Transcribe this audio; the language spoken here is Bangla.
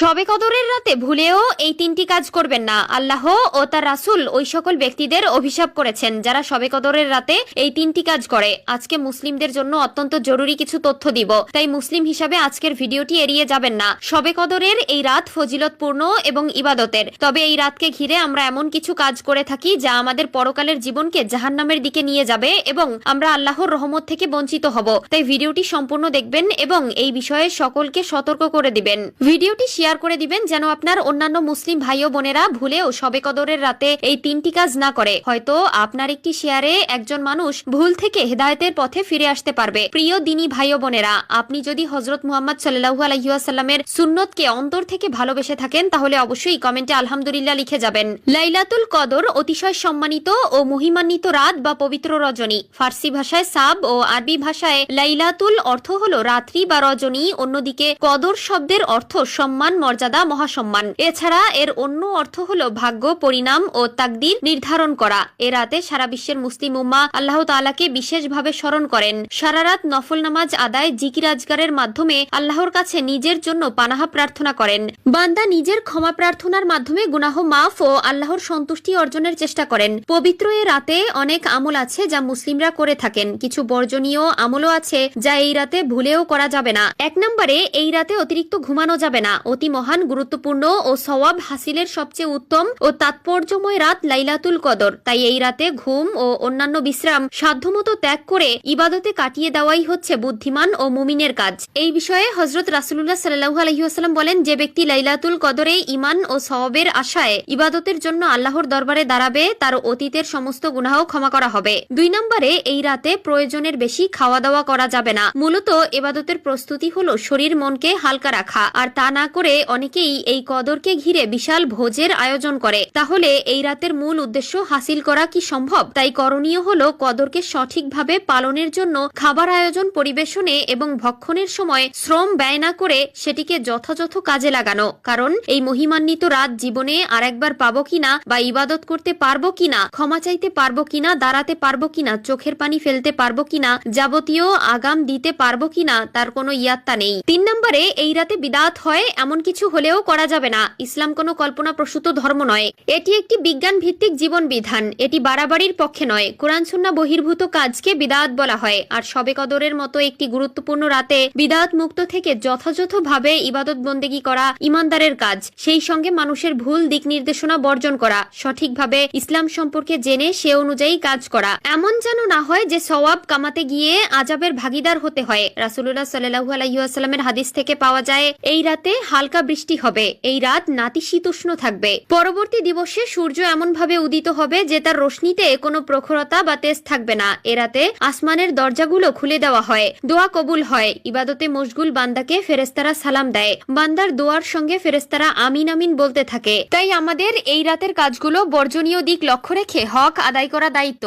শবে কদরের রাতে ভুলেও এই তিনটি কাজ করবেন না। আল্লাহ ও তার রাসূল ওই সকল ব্যক্তিদের অভিশাপ করেছেন যারা শবে কদরের রাতে এই তিনটি কাজ করে। আজকে মুসলিমদের জন্য অত্যন্ত জরুরি কিছু তথ্য দিব, তাই মুসলিম হিসাবে আজকের ভিডিওটি এড়িয়ে যাবেন না। শবে কদরের এই রাত ফজিলতপূর্ণ এবং ইবাদতের, তবে এই রাতকে ঘিরে আমরা এমন কিছু কাজ করে থাকি যা আমাদের পরকালের জীবনকে জাহান্নামের দিকে নিয়ে যাবে এবং আমরা আল্লাহর রহমত থেকে বঞ্চিত হব। তাই ভিডিওটি সম্পূর্ণ দেখবেন এবং এই বিষয়ে সকলকে সতর্ক করে দিবেন। ভিডিওটি শেয়ার করে দিবেন যেন আপনার অন্যান্য মুসলিম ভাই ও বোনেরা ভুলেও শবে কদরের রাতে এই তিনটি কাজ না করে। হয়তো আপনার একটি শেয়ারে একজন মানুষ ভুল থেকে হেদায়েতের পথে ফিরে আসতে পারবে। প্রিয় দিনী ভাই ও বোনেরা, আপনি যদি হযরত মুহাম্মদ সাল্লাল্লাহু আলাইহি ওয়াসাল্লামের সুন্নতকে অন্তর থেকে ভালোবেসে থাকেন তাহলে অবশ্যই কমেন্টে আলহামদুলিল্লাহ লিখে যাবেন। লাইলাতুল কদর অতিশয় সম্মানিত ও মহিমান্বিত রাত বা পবিত্র রজনী। ফার্সি ভাষায় সাব ও আরবি ভাষায় লাইলাতুল অর্থ হলো রাত্রি বা রজনী, অন্যদিকে কদর শব্দের অর্থ সম্মান, মর্যাদা, মহাসম্মান। এছাড়া এর অন্য অর্থ হলো ভাগ্য, পরিণাম ও তাকদীর নির্ধারণ করা। এ রাতে সারা বিশ্বের মুসলিম উম্মাহ আল্লাহ তাআলাকে বিশেষভাবে স্মরণ করেন। সারা রাত নফল নামাজ আদায়, জিকির আজকারের মাধ্যমে আল্লাহর কাছে নিজের জন্য পানাহা প্রার্থনা করেন। বান্দা নিজের ক্ষমা প্রার্থনার মাধ্যমে গুনাহ মাফ ও আল্লাহর সন্তুষ্টি অর্জনের চেষ্টা করেন। পবিত্র এ রাতে অনেক আমল আছে যা মুসলিমরা করে থাকেন। কিছু বর্জনীয় আমলও আছে যা এই রাতে ভুলেও করা যাবে না। 1 নম্বরে, এই রাতে অতিরিক্ত ঘুমানো যাবে না। অতি মহান, গুরুত্বপূর্ণ ও সওয়াব হাসিলের সবচেয়ে উত্তম ও তাৎপর্যময় রাত লাইলাতুল কদর। তাই এই রাতে ঘুম ও অন্যান্য বিশ্রাম সাধ্যমতো ত্যাগ করে ইবাদতে কাটিয়ে দেওয়াই হচ্ছে বুদ্ধিমান ও মুমিনের কাজ। এই বিষয়ে হযরত রাসূলুল্লাহ সাল্লাল্লাহু আলাইহি ওয়াসাল্লাম বলেন, যে ব্যক্তি লাইলাতুল কদরে ঈমান ও সওয়াবের আশায় ইবাদতের জন্য আল্লাহর দরবারে দাঁড়াবে তার অতীতের সমস্ত গুনাহ ক্ষমা করা হবে। 2 নম্বরে, এই রাতে প্রয়োজনের বেশি খাওয়া দাওয়া করা যাবে না। মূলত ইবাদতের প্রস্তুতি হলো শরীর মনকে হালকা রাখা, আর তা না করে অনেকেই এই কদরকে ঘিরে বিশাল ভোজের আয়োজন করে। তাহলে এই রাতের মূল উদ্দেশ্য হাসিল করা কি সম্ভব? তাই করণীয় হলো কদরকে সঠিকভাবে পালনের জন্য খাবার আয়োজন, পরিবেশনে এবং ভক্ষণের সময় শ্রম ব্যয় না করে সেটিকে যথাযথ কাজে লাগানো। কারণ এই মহিমান্বিত রাত জীবনে আর একবার পাবো কিনা, বা ইবাদত করতে পারবো কিনা, ক্ষমা চাইতে পারবো কিনা, দাঁড়াতে পারবো কিনা, চোখের পানি ফেলতে পারবো কিনা, যাবতীয় আগাম দিতে পারবো কিনা, তার কোনো ইয়াত্তা নেই। 3 নম্বরে, এই রাতে বিদআত হয় এমন কিছু হলেও করা যাবে না। ইসলাম কোনো কল্পনাপ্রসূত ধর্ম নয়, এটি একটি বিজ্ঞান ভিত্তিক জীবন বিধান। এটি বাড়াবাড়ির পক্ষে নয়। কোরআন সুন্নাহ বহির্ভূত কাজকে বিদআত বলা হয়। আর শবে কদরের মতো একটি গুরুত্বপূর্ণ রাতে বিদআত মুক্ত থেকে যথাযথভাবে ইবাদত বন্দেগী করা ইমানদারের কাজ। সেই সঙ্গে মানুষের ভুল দিক নির্দেশনা বর্জন করা, সঠিকভাবে ইসলাম সম্পর্কে জেনে সে অনুযায়ী কাজ করা। এমন যেন না হয় যে সওয়াব কামাতে গিয়ে আযাবের ভাগীদার হতে হয়। রাসূলুল্লাহ সাল্লাল্লাহু আলাইহি ওয়াসাল্লামের হাদিস থেকে পাওয়া যায়, এই রাতে হালকা বৃষ্টি হবে। এই রাত নাতিশীতোষ্ণ থাকবে। পরবর্তী দিবসে সূর্য এমন ভাবে উদিত হবে যে তার রশ্মিতে কোনো প্রখরতা বা তেজ থাকবে না। এ রাতে আসমানের দরজাগুলো খুলে দেওয়া হয়, দোয়া কবুল হয়। ইবাদতে মশগুল বান্দাকে ফেরেশতারা সালাম দেয়। বান্দার দোয়ার সঙ্গে ফেরেশতারা আমিন আমিন বলতে থাকে। তাই আমাদের এই রাতের কাজগুলো বর্জনীয় দিক লক্ষ্য রেখে হক আদায় করা দায়িত্ব।